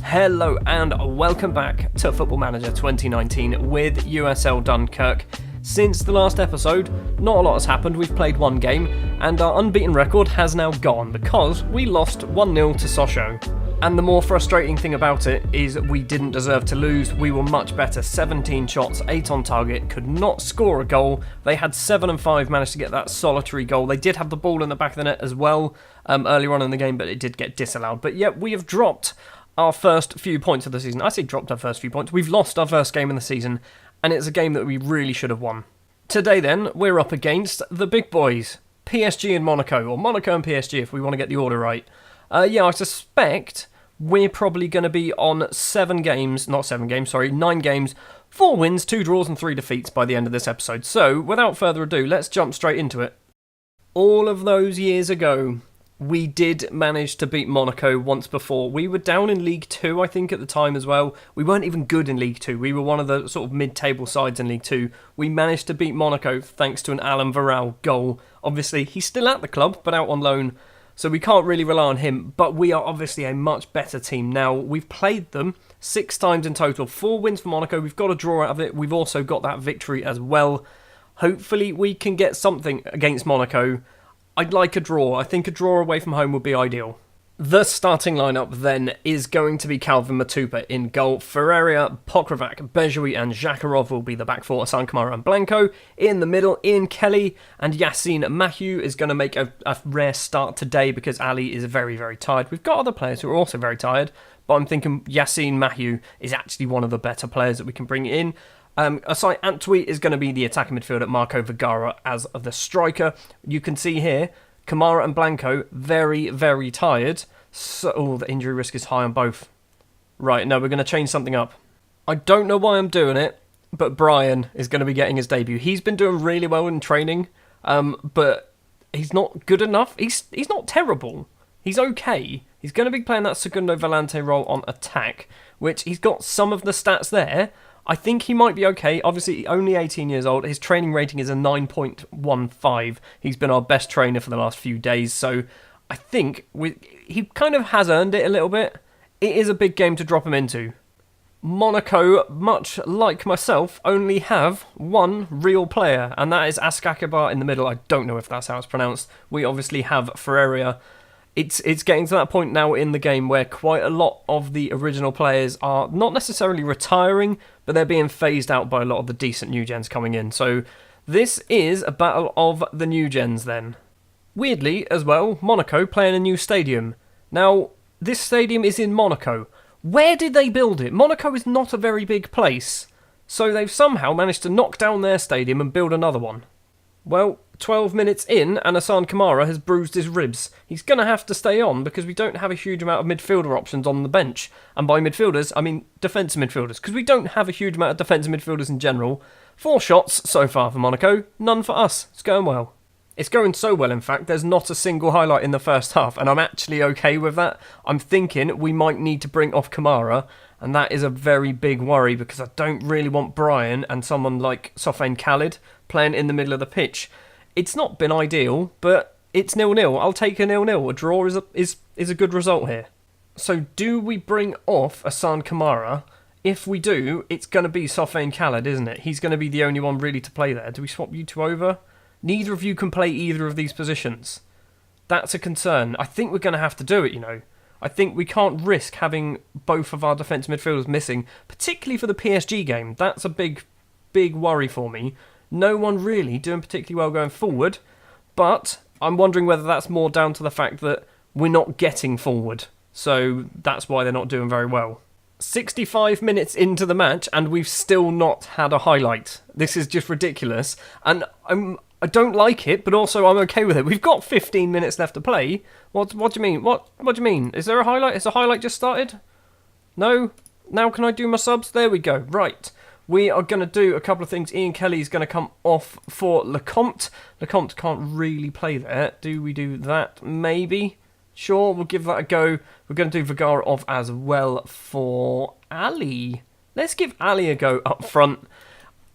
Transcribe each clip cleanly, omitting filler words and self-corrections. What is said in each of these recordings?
Hello and welcome back to Football Manager 2019 with USL Dunkerque. Since the last episode, not a lot has happened. We've played one game and our unbeaten record has now gone because we lost 1-0 to Sochaux. And the more frustrating thing about it is we didn't deserve to lose. We were much better. 17 shots, 8 on target, could not score a goal. They had 7 and 5, managed to get that solitary goal. They did have the ball in the back of the net as well earlier on in the game, but it did get disallowed. But yet we have dropped our first few points of the season. I say dropped our first few points. We've lost our first game in the season, and it's a game that we really should have won. Today then, we're up against the big boys, PSG and Monaco, or Monaco and PSG if we want to get the order right. I suspect we're probably going to be on 9 games, 4 wins, 2 draws and 3 defeats by the end of this episode. So, without further ado, let's jump straight into it. All of those years ago, we did manage to beat Monaco once before. We were down in League 2, I think, at the time as well. We weren't even good in League 2. We were one of the sort of mid-table sides in League 2. We managed to beat Monaco thanks to an Alan Varel goal. Obviously, he's still at the club, but out on loan, so we can't really rely on him. But we are obviously a much better team now. We've played them 6 times in total. 4 wins for Monaco. We've got a draw out of it. We've also got that victory as well. Hopefully, we can get something against Monaco. I'd like a draw. I think a draw away from home would be ideal. The starting lineup then is going to be Calvin Matupa in goal. Ferreira, Pokravac, Bejoui and Zakharov will be the back four. Hassan Kamara and Blanco. In the middle, Ian Kelly and Yassine Mahiou is going to make a rare start today because Ali is very, very tired. We've got other players who are also very tired, but I'm thinking Yassine Mahiou is actually one of the better players that we can bring in. Asai Antwi is going to be the attacking midfielder, Marco Vergara as the striker. You can see here, Kamara and Blanco, very, very tired. So, the injury risk is high on both. Right, no, we're going to change something up. I don't know why I'm doing it, but Brian is going to be getting his debut. He's been doing really well in training, but he's not good enough. He's not terrible. He's okay. He's going to be playing that Segundo Volante role on attack, which he's got some of the stats there. I think he might be okay. Obviously, only 18 years old. His training rating is a 9.15. He's been our best trainer for the last few days. So I think he kind of has earned it a little bit. It is a big game to drop him into. Monaco, much like myself, only have one real player, and that is Askakabar in the middle. I don't know if that's how it's pronounced. We obviously have Ferreira. It's getting to that point now in the game where quite a lot of the original players are not necessarily retiring, but they're being phased out by a lot of the decent new gens coming in. So this is a battle of the new gens then. Weirdly, as well, Monaco playing a new stadium. Now, this stadium is in Monaco. Where did they build it? Monaco is not a very big place, so they've somehow managed to knock down their stadium and build another one. Well, 12 minutes in, and Hassan Kamara has bruised his ribs. He's going to have to stay on because we don't have a huge amount of midfielder options on the bench. And by midfielders, I mean defensive midfielders, because we don't have a huge amount of defensive midfielders in general. 4 shots so far for Monaco, none for us. It's going well. It's going so well, in fact, there's not a single highlight in the first half, and I'm actually okay with that. I'm thinking we might need to bring off Kamara, and that is a very big worry because I don't really want Brian and someone like Sofiane Khalid playing in the middle of the pitch. It's not been ideal, but it's 0-0. I'll take a 0-0. A draw is a good result here. So do we bring off Hassan Kamara? If we do, it's going to be Sofiane Khalid, isn't it? He's going to be the only one really to play there. Do we swap you two over? Neither of you can play either of these positions. That's a concern. I think we're going to have to do it, you know. I think we can't risk having both of our defensive midfielders missing, particularly for the PSG game. That's a big, big worry for me. No one really doing particularly well going forward, but I'm wondering whether that's more down to the fact that we're not getting forward. So that's why they're not doing very well. 65 minutes into the match and we've still not had a highlight. This is just ridiculous. And I don't like it, but also I'm okay with it. We've got 15 minutes left to play. What do you mean? What do you mean? Is there a highlight? Has a highlight just started? No? Now can I do my subs? There we go. Right. We are going to do a couple of things. Ian Kelly is going to come off for Lecomte. Lecomte can't really play there. Do we do that? Maybe. Sure, we'll give that a go. We're going to do Vergara off as well for Ali. Let's give Ali a go up front.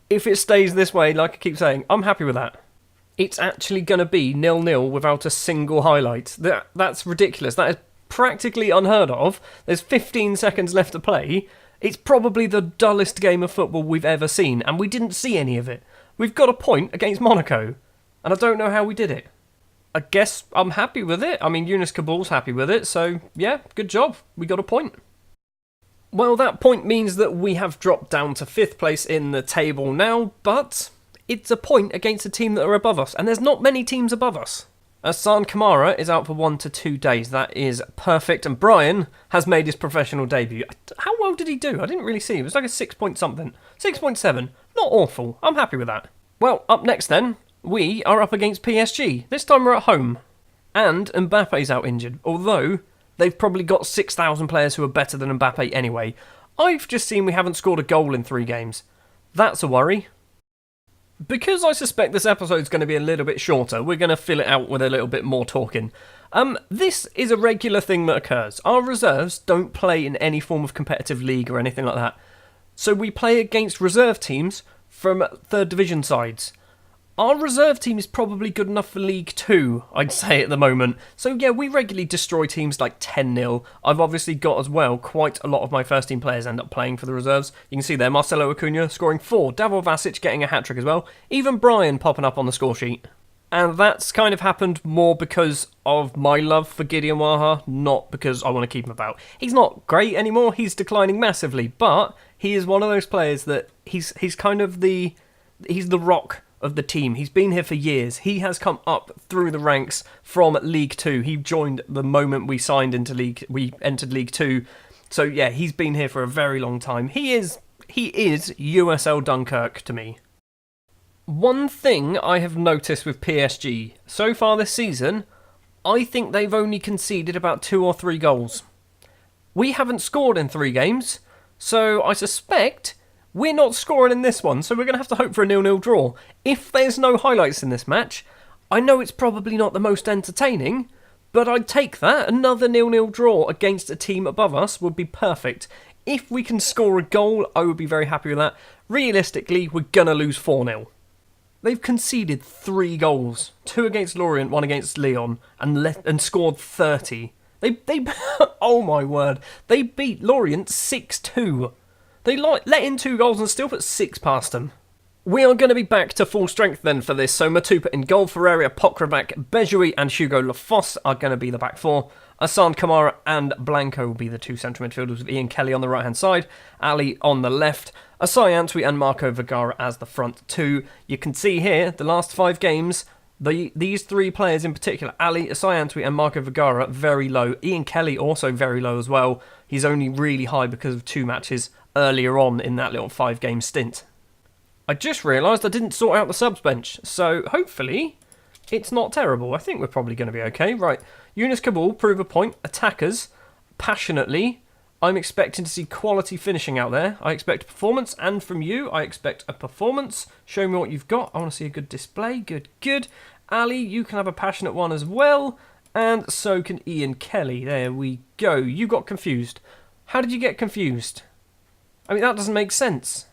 If it stays this way, like I keep saying, I'm happy with that. It's actually going to be 0-0 without a single highlight. That's ridiculous. That is practically unheard of. There's 15 seconds left to play. It's probably the dullest game of football we've ever seen, and we didn't see any of it. We've got a point against Monaco, and I don't know how we did it. I guess I'm happy with it. I mean, Yunus Kabul's happy with it, so yeah, good job. We got a point. Well, that point means that we have dropped down to 5th place in the table now, but it's a point against a team that are above us, and there's not many teams above us. Hassan Kamara is out for 1 to 2 days. That is perfect. And Brian has made his professional debut. How well did he do? I didn't really see. It was like a 6 point something. 6.7. Not awful. I'm happy with that. Well, up next then, we are up against PSG. This time we're at home. And Mbappe's out injured. Although, they've probably got 6,000 players who are better than Mbappe anyway. I've just seen we haven't scored a goal in 3 games. That's a worry. Because I suspect this episode's going to be a little bit shorter, we're going to fill it out with a little bit more talking. This is a regular thing that occurs. Our reserves don't play in any form of competitive league or anything like that. So we play against reserve teams from 3rd division sides. Our reserve team is probably good enough for League 2, I'd say at the moment. So yeah, we regularly destroy teams like 10-0. I've obviously got as well quite a lot of my first team players end up playing for the reserves. You can see there, Marcelo Acuna scoring 4, Davor Vasic getting a hat-trick as well, even Brian popping up on the score sheet. And that's kind of happened more because of my love for Gideon Waha, not because I want to keep him about. He's not great anymore, he's declining massively, but he is one of those players that he's kind of he's the rock of the team. He's been here for years. He has come up through the ranks from League 2. He joined the moment we entered League 2. So yeah, he's been here for a very long time. He is USL Dunkerque to me. One thing I have noticed with PSG so far this season, I think they've only conceded about 2 or 3 goals. We haven't scored in 3 games, so I suspect we're not scoring in this one, so we're going to have to hope for a 0-0 draw. If there's no highlights in this match, I know it's probably not the most entertaining, but I'd take that. Another 0-0 draw against a team above us would be perfect. If we can score a goal, I would be very happy with that. Realistically, we're going to lose 4-0. They've conceded 3 goals. 2 against Lorient, 1 against Lyon, and scored 30. They oh my word. They beat Lorient 6-2. They let in 2 goals and still put 6 past them. We are going to be back to full strength then for this. So Matupa in goal, Ferreira, Pokravac, Bejoui and Hugo Lafosse are going to be the back 4. Hassan Kamara and Blanco will be the 2 central midfielders with Ian Kelly on the right hand side, Ali on the left, Asai Antwi and Marco Vergara as the front 2. You can see here, the last 5 games, these 3 players in particular, Ali, Asai Antwi and Marco Vergara, very low. Ian Kelly also very low as well. He's only really high because of 2 matches earlier on in that little 5-game stint. I just realised I didn't sort out the subs bench, so hopefully it's not terrible. I think we're probably going to be okay. Right, Yunus Kabul, prove a point. Attackers, passionately. I'm expecting to see quality finishing out there. I expect a performance, and from you, I expect a performance. Show me what you've got. I want to see a good display. Good. Ali, you can have a passionate one as well, and so can Ian Kelly. There we go. You got confused. How did you get confused? I mean, that doesn't make sense.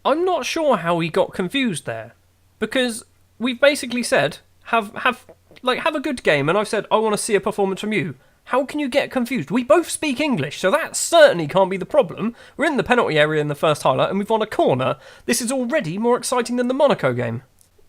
I'm not sure how he got confused there, because we've basically said, have a good game, and I've said, I want to see a performance from you. How can you get confused? We both speak English, so that certainly can't be the problem. We're in the penalty area in the first highlight, and we've won a corner. This is already more exciting than the Monaco game.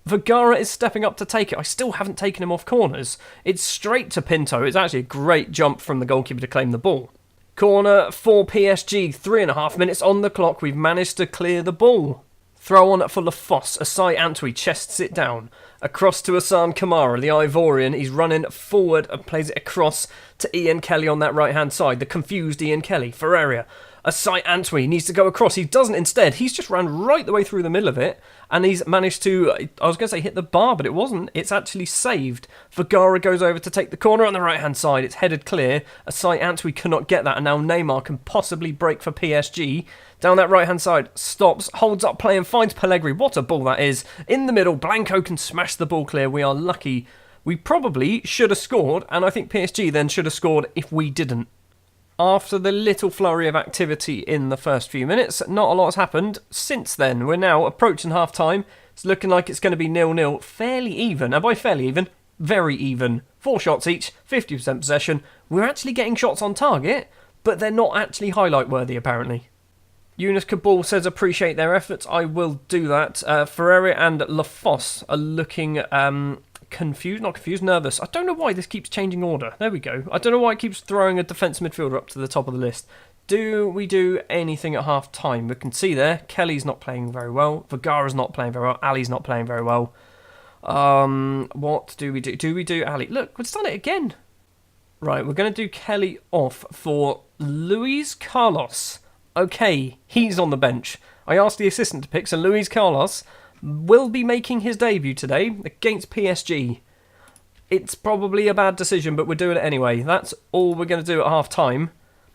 Vergara is stepping up to take it. I still haven't taken him off corners. It's straight to Pinto. It's actually a great jump from the goalkeeper to claim the ball. Corner for PSG, 3.5 minutes on the clock. We've managed to clear the ball. Throw on for Lafosse. Asai Antwi chests it down. Across to Hassan Kamara, the Ivorian. He's running forward and plays it across to Ian Kelly on that right-hand side. The confused Ian Kelly. Ferreira. Asai Antwi needs to go across. He doesn't instead. He's just ran right the way through the middle of it. And he's managed to, I was going to say hit the bar, but it wasn't. It's actually saved. Vergara goes over to take the corner on the right-hand side. It's headed clear. Asai Antwi cannot get that. And now Neymar can possibly break for PSG. Down that right-hand side, stops, holds up play and finds Pellegrini. What a ball that is. In the middle, Blanco can smash the ball clear. We are lucky. We probably should have scored, and I think PSG then should have scored if we didn't. After the little flurry of activity in the first few minutes, not a lot has happened since then. We're now approaching half-time. It's looking like it's going to be 0-0. Fairly even. And by fairly even, very even. 4 shots each, 50% possession. We're actually getting shots on target, but they're not actually highlight worthy apparently. Yunus Kabul says appreciate their efforts. I will do that. Ferreira and Lafosse are looking nervous. I don't know why this keeps changing order. There we go. I don't know why it keeps throwing a defensive midfielder up to the top of the list. Do we do anything at half time? We can see there, Kelly's not playing very well. Vergara's not playing very well. Ali's not playing very well. What do we do? Do we do Ali? Look, we've done it again. Right, we're going to do Kelly off for Luis Carlos. Okay, he's on the bench. I asked the assistant to pick, so Luis Carlos will be making his debut today against PSG. It's probably a bad decision, but we're doing it anyway. That's all we're going to do at half-time.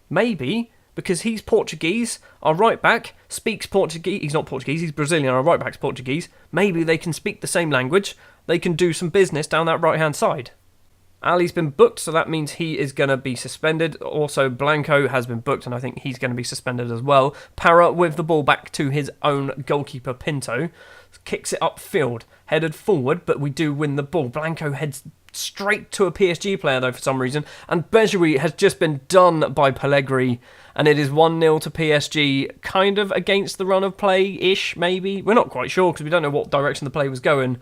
Maybe, because he's Portuguese, our right-back speaks Portuguese. He's not Portuguese, he's Brazilian, our right-back's Portuguese. Maybe they can speak the same language. They can do some business down that right-hand side. Ali's been booked, so that means he is going to be suspended. Also, Blanco has been booked, and I think he's going to be suspended as well. Parra with the ball back to his own goalkeeper, Pinto. Kicks it upfield, headed forward, but we do win the ball. Blanco heads straight to a PSG player, though, for some reason. And Bejoui has just been done by Pellegrini, and it is 1-0 to PSG, kind of against the run of play-ish, maybe. We're not quite sure, because we don't know what direction the play was going.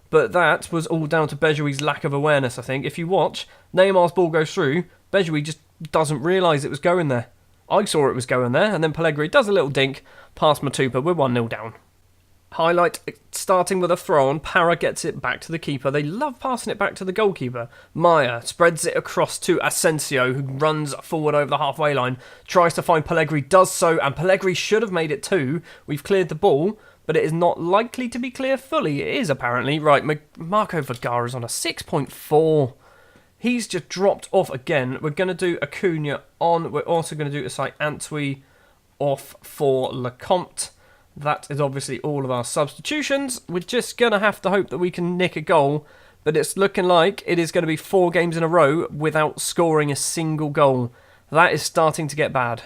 But that was all down to Bejoui's lack of awareness, I think. If you watch, Neymar's ball goes through, Bejoui just doesn't realise it was going there. I saw it was going there, and then Pellegrini does a little dink past Matupa. We're 1-0 down. Highlight, starting with a throw-on, Parra gets it back to the keeper. They love passing it back to the goalkeeper. Maya spreads it across to Asensio, who runs forward over the halfway line, tries to find Pellegrini, does so, and Pellegrini should have made it too. We've cleared the ball, but it is not likely to be clear fully. It is, apparently. Right, Marco Vergara is on a 6.4. He's just dropped off again. We're going to do Acuna on. We're also going to do Asai Antwi off for Lecomte. That is obviously all of our substitutions. We're just going to have to hope that we can nick a goal, but it's looking like it is going to be 4 games in a row without scoring a single goal. That is starting to get bad.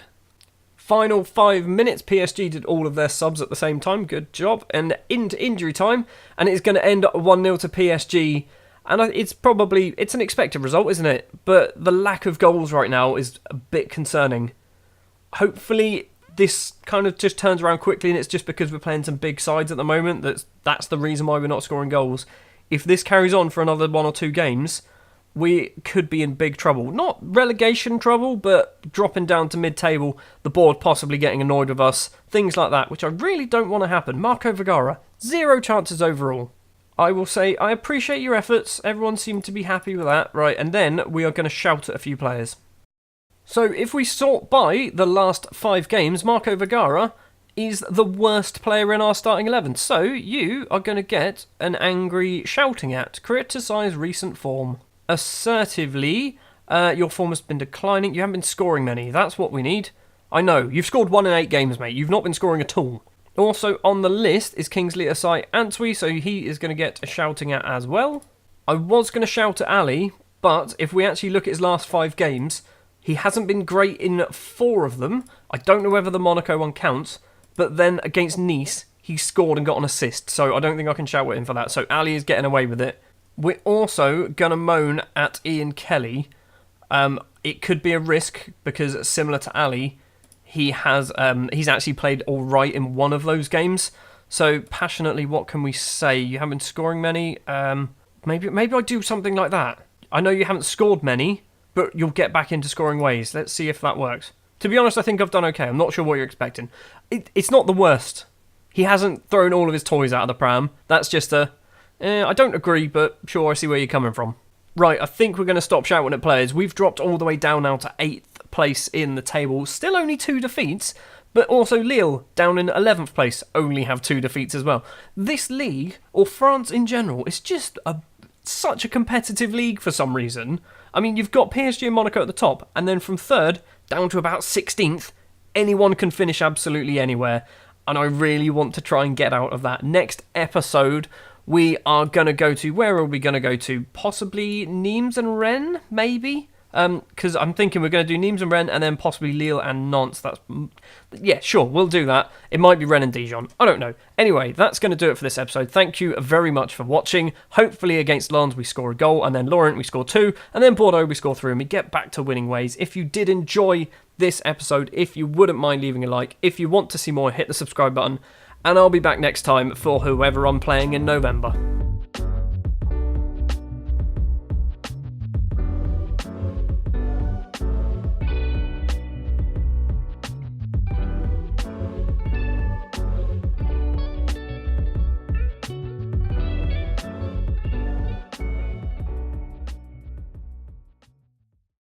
Final 5 minutes, PSG did all of their subs at the same time, good job, and into injury time, and it's going to end up 1-0 to PSG, and it's an expected result, isn't it? But the lack of goals right now is a bit concerning. Hopefully this kind of just turns around quickly, and it's just because we're playing some big sides at the moment, that's the reason why we're not scoring goals. If this carries on for another 1 or 2 games, we could be in big trouble. Not relegation trouble, but dropping down to mid-table, the board possibly getting annoyed with us, things like that, which I really don't want to happen. Marco Vergara, 0 chances overall. I will say, I appreciate your efforts, everyone seemed to be happy with that, right, and then we are going to shout at a few players. So if we sort by the last 5 games, Marco Vergara is the worst player in our starting 11. So you are going to get an angry shouting at. Criticise recent form. Assertively, your form has been declining. You haven't been scoring many. That's what we need. I know. You've scored 1 in 8 games, mate. You've not been scoring at all. Also on the list is Kingsley Asai Antwi, so he is going to get a shouting at as well. I was going to shout at Ali, but if we actually look at his last 5 games, he hasn't been great in 4 of them. I don't know whether the Monaco one counts, but then against Nice, he scored and got an assist, so I don't think I can shout at him for that. So Ali is getting away with it. We're also going to moan at Ian Kelly. It could be a risk because, similar to Ali, he's actually played all right in 1 of those games. So passionately, what can we say? You haven't been scoring many. Maybe I do something like that. I know you haven't scored many, but you'll get back into scoring ways. Let's see if that works. To be honest, I think I've done okay. I'm not sure what you're expecting. It's not the worst. He hasn't thrown all of his toys out of the pram. That's just I don't agree, but sure, I see where you're coming from. Right, I think we're going to stop shouting at players. We've dropped all the way down now to 8th place in the table. Still only 2 defeats, but also Lille, down in 11th place, only have 2 defeats as well. This league, or France in general, is just such a competitive league for some reason. I mean, you've got PSG and Monaco at the top, and then from 3rd down to about 16th, anyone can finish absolutely anywhere, and I really want to try and get out of that. Next episode, we are going to go to, where are we going to go to? Possibly Nimes and Rennes, maybe? because I'm thinking we're going to do Nimes and Rennes and then possibly Lille and Nantes. Yeah, sure, we'll do that. It might be Rennes and Dijon. I don't know. Anyway, that's going to do it for this episode. Thank you very much for watching. Hopefully against Lens we score a goal, and then Lorient we score 2, and then Bordeaux we score 3, and we get back to winning ways. If you did enjoy this episode, if you wouldn't mind leaving a like, if you want to see more, hit the subscribe button, and I'll be back next time for whoever I'm playing in November.